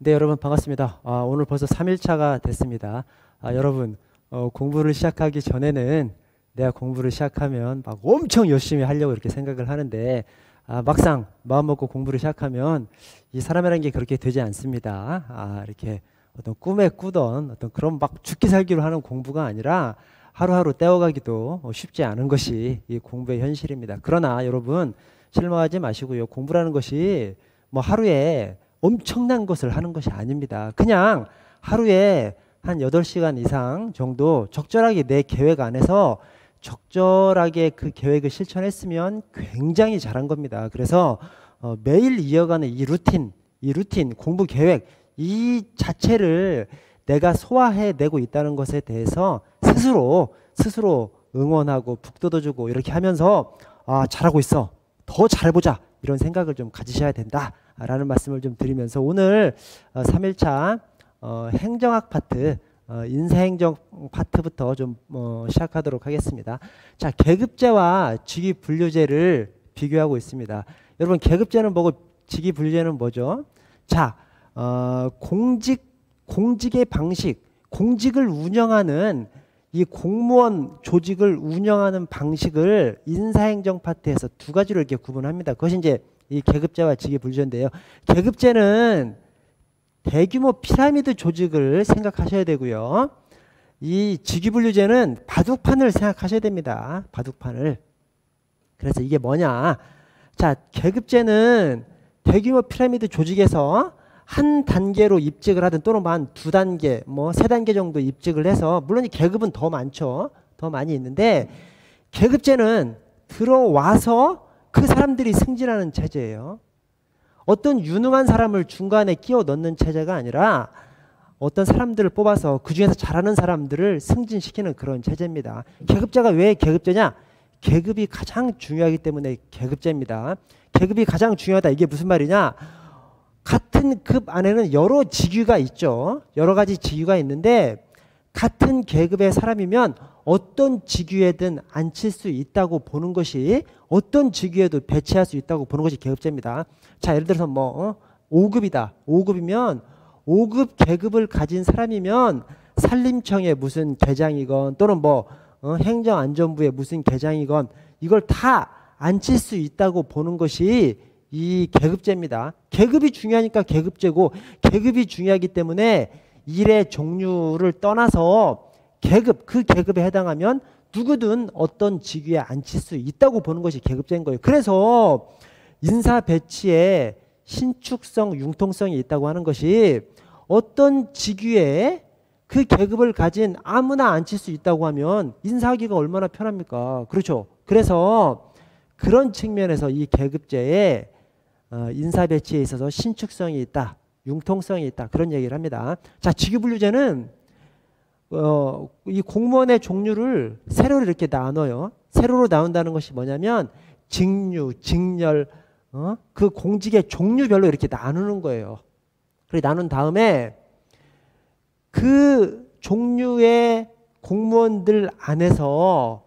네, 여러분 반갑습니다. 오늘 벌써 3일차가 됐습니다. 여러분 공부를 시작하기 전에는 내가 공부를 시작하면 막 엄청 열심히 하려고 이렇게 생각을 하는데 막상 마음 먹고 공부를 시작하면 이 사람이라는 게 그렇게 되지 않습니다. 이렇게 어떤 꿈에 꾸던 어떤 그런 막 죽기 살기로 하는 공부가 아니라 하루하루 떼어가기도 쉽지 않은 것이 이 공부의 현실입니다. 그러나 여러분 실망하지 마시고요. 공부라는 것이 뭐 하루에 엄청난 것을 하는 것이 아닙니다. 그냥 하루에 한 8시간 이상 정도 적절하게 내 계획 안에서 적절하게 그 계획을 실천했으면 굉장히 잘한 겁니다. 그래서 매일 이어가는 이 루틴, 공부 계획 이 자체를 내가 소화해내고 있다는 것에 대해서 스스로 응원하고 북돋워주고 이렇게 하면서 잘하고 있어. 더 잘해보자. 이런 생각을 좀 가지셔야 된다. 라는 말씀을 좀 드리면서 오늘 3일차 행정학 파트 인사행정 파트부터 좀 시작하도록 하겠습니다. 자, 계급제와 직위분류제를 비교하고 있습니다. 여러분 계급제는 뭐고 직위분류제는 뭐죠? 자, 공직의 방식, 공직을 운영하는 이 공무원 조직을 운영하는 방식을 인사행정 파트에서 두 가지로 이렇게 구분합니다. 그것이 이제 이 계급제와 직위분류제인데요. 계급제는 대규모 피라미드 조직을 생각하셔야 되고요. 이 직위분류제는 바둑판을 생각하셔야 됩니다. 바둑판을. 그래서 이게 뭐냐? 자, 계급제는 대규모 피라미드 조직에서 한 단계로 입직을 하든 또는 한 2단계, 뭐 3단계 정도 입직을 해서 물론 이 계급은 더 많죠. 더 많이 있는데 계급제는 들어와서 그 사람들이 승진하는 체제예요. 어떤 유능한 사람을 중간에 끼워 넣는 체제가 아니라 어떤 사람들을 뽑아서 그 중에서 잘하는 사람들을 승진시키는 그런 체제입니다. 계급제가 왜 계급제냐? 계급이 가장 중요하기 때문에 계급제입니다. 계급이 가장 중요하다. 이게 무슨 말이냐? 같은 급 안에는 여러 직위가 있죠. 여러 가지 직위가 있는데 같은 계급의 사람이면 어떤 직위에든 앉힐 수 있다고 보는 것이 어떤 직위에도 배치할 수 있다고 보는 것이 계급제입니다. 자, 예를 들어서 뭐 5급이다. 5급이면 5급 계급을 가진 사람이면 산림청의 무슨 계장이건 또는 뭐 행정안전부의 무슨 계장이건 이걸 다 앉힐 수 있다고 보는 것이 이 계급제입니다. 계급이 중요하니까 계급제고 계급이 중요하기 때문에 일의 종류를 떠나서 그 계급에 해당하면 누구든 어떤 직위에 앉힐 수 있다고 보는 것이 계급제인 거예요. 그래서 인사 배치에 신축성, 융통성이 있다고 하는 것이 어떤 직위에 그 계급을 가진 아무나 앉힐 수 있다고 하면 인사하기가 얼마나 편합니까? 그렇죠. 그래서 그런 측면에서 이 계급제에 인사 배치에 있어서 신축성이 있다. 융통성이 있다. 그런 얘기를 합니다. 자, 직위분류제는 이 공무원의 종류를 세로로 이렇게 나눠요. 세로로 나눈다는 것이 뭐냐면 직류, 직렬, 그 공직의 종류별로 이렇게 나누는 거예요. 그렇게 나눈 다음에 그 종류의 공무원들 안에서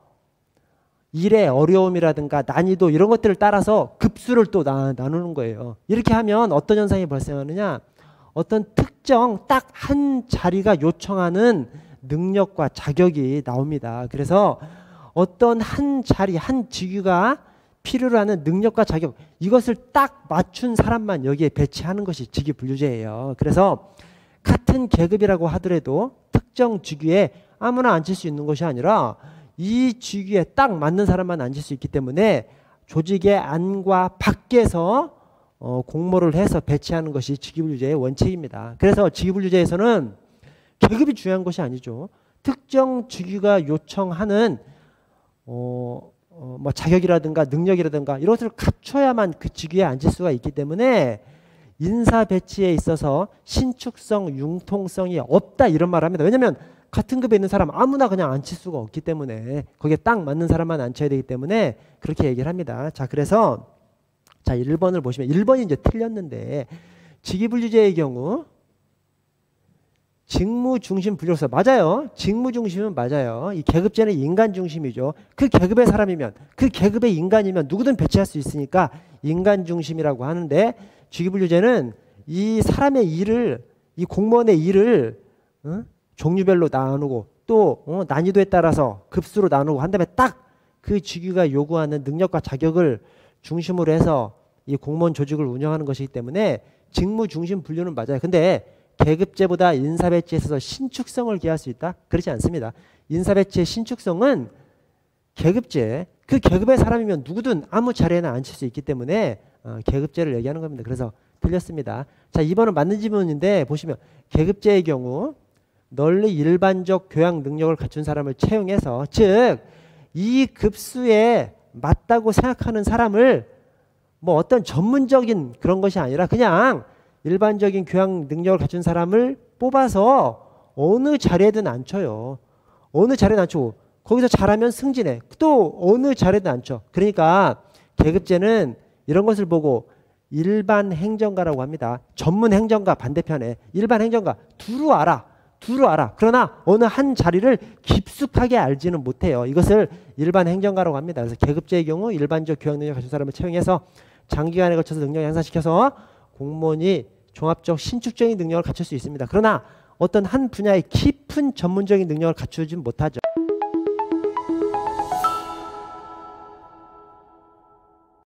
일의 어려움이라든가 난이도 이런 것들을 따라서 급수를 또 나누는 거예요. 이렇게 하면 어떤 현상이 발생하느냐? 어떤 특정 딱 한 자리가 요청하는 능력과 자격이 나옵니다. 그래서 어떤 한 자리, 한 직위가 필요로 하는 능력과 자격 이것을 딱 맞춘 사람만 여기에 배치하는 것이 직위분류제예요. 그래서 같은 계급이라고 하더라도 특정 직위에 아무나 앉힐 수 있는 것이 아니라 이 직위에 딱 맞는 사람만 앉을 수 있기 때문에 조직의 안과 밖에서 공모를 해서 배치하는 것이 직위분류제의 원칙입니다. 그래서 직위분류제에서는 계급이 중요한 것이 아니죠. 특정 직위가 요청하는 뭐 자격이라든가 능력이라든가 이런 것을 갖춰야만 그 직위에 앉을 수가 있기 때문에 인사 배치에 있어서 신축성, 융통성이 없다 이런 말을 합니다. 왜냐하면 같은 급에 있는 사람 아무나 그냥 앉힐 수가 없기 때문에 거기에 딱 맞는 사람만 앉혀야 되기 때문에 그렇게 얘기를 합니다. 자, 그래서 자 1번을 보시면 1번이 이제 틀렸는데 직위분류제의 경우 직무중심 분류서 맞아요. 직무중심은 맞아요. 이 계급제는 인간중심이죠. 그 계급의 사람이면 그 계급의 인간이면 누구든 배치할 수 있으니까 인간중심이라고 하는데 직위분류제는 이 사람의 일을, 이 공무원의 일을 종류별로 나누고 또 난이도에 따라서 급수로 나누고 한 다음에 딱 그 직위가 요구하는 능력과 자격을 중심으로 해서 이 공무원 조직을 운영하는 것이기 때문에 직무 중심 분류는 맞아요. 근데 계급제보다 인사배치에 있어서 신축성을 기할 수 있다? 그렇지 않습니다. 인사배치의 신축성은 계급제, 그 계급의 사람이면 누구든 아무 자리에나 앉힐 수 있기 때문에 계급제를 얘기하는 겁니다. 그래서 틀렸습니다. 자, 2번은 맞는 질문인데 보시면 계급제의 경우 널리 일반적 교양 능력을 갖춘 사람을 채용해서, 즉 이 급수에 맞다고 생각하는 사람을 뭐 어떤 전문적인 그런 것이 아니라 그냥 일반적인 교양 능력을 갖춘 사람을 뽑아서 어느 자리에든 앉혀요. 어느 자리에든 앉히고 거기서 잘하면 승진해. 또 어느 자리에든 앉혀. 그러니까 계급제는 이런 것을 보고 일반 행정가라고 합니다. 전문 행정가 반대편에 일반 행정가 두루 알아. 그러나 어느 한 자리를 깊숙하게 알지는 못해요. 이것을 일반 행정가라고 합니다. 그래서 계급제의 경우 일반적 교양 능력을 갖춘 사람을 채용해서 장기간에 걸쳐서 능력을 향상시켜서 공무원이 종합적 신축적인 능력을 갖출 수 있습니다. 그러나 어떤 한 분야의 깊은 전문적인 능력을 갖추지 못하죠.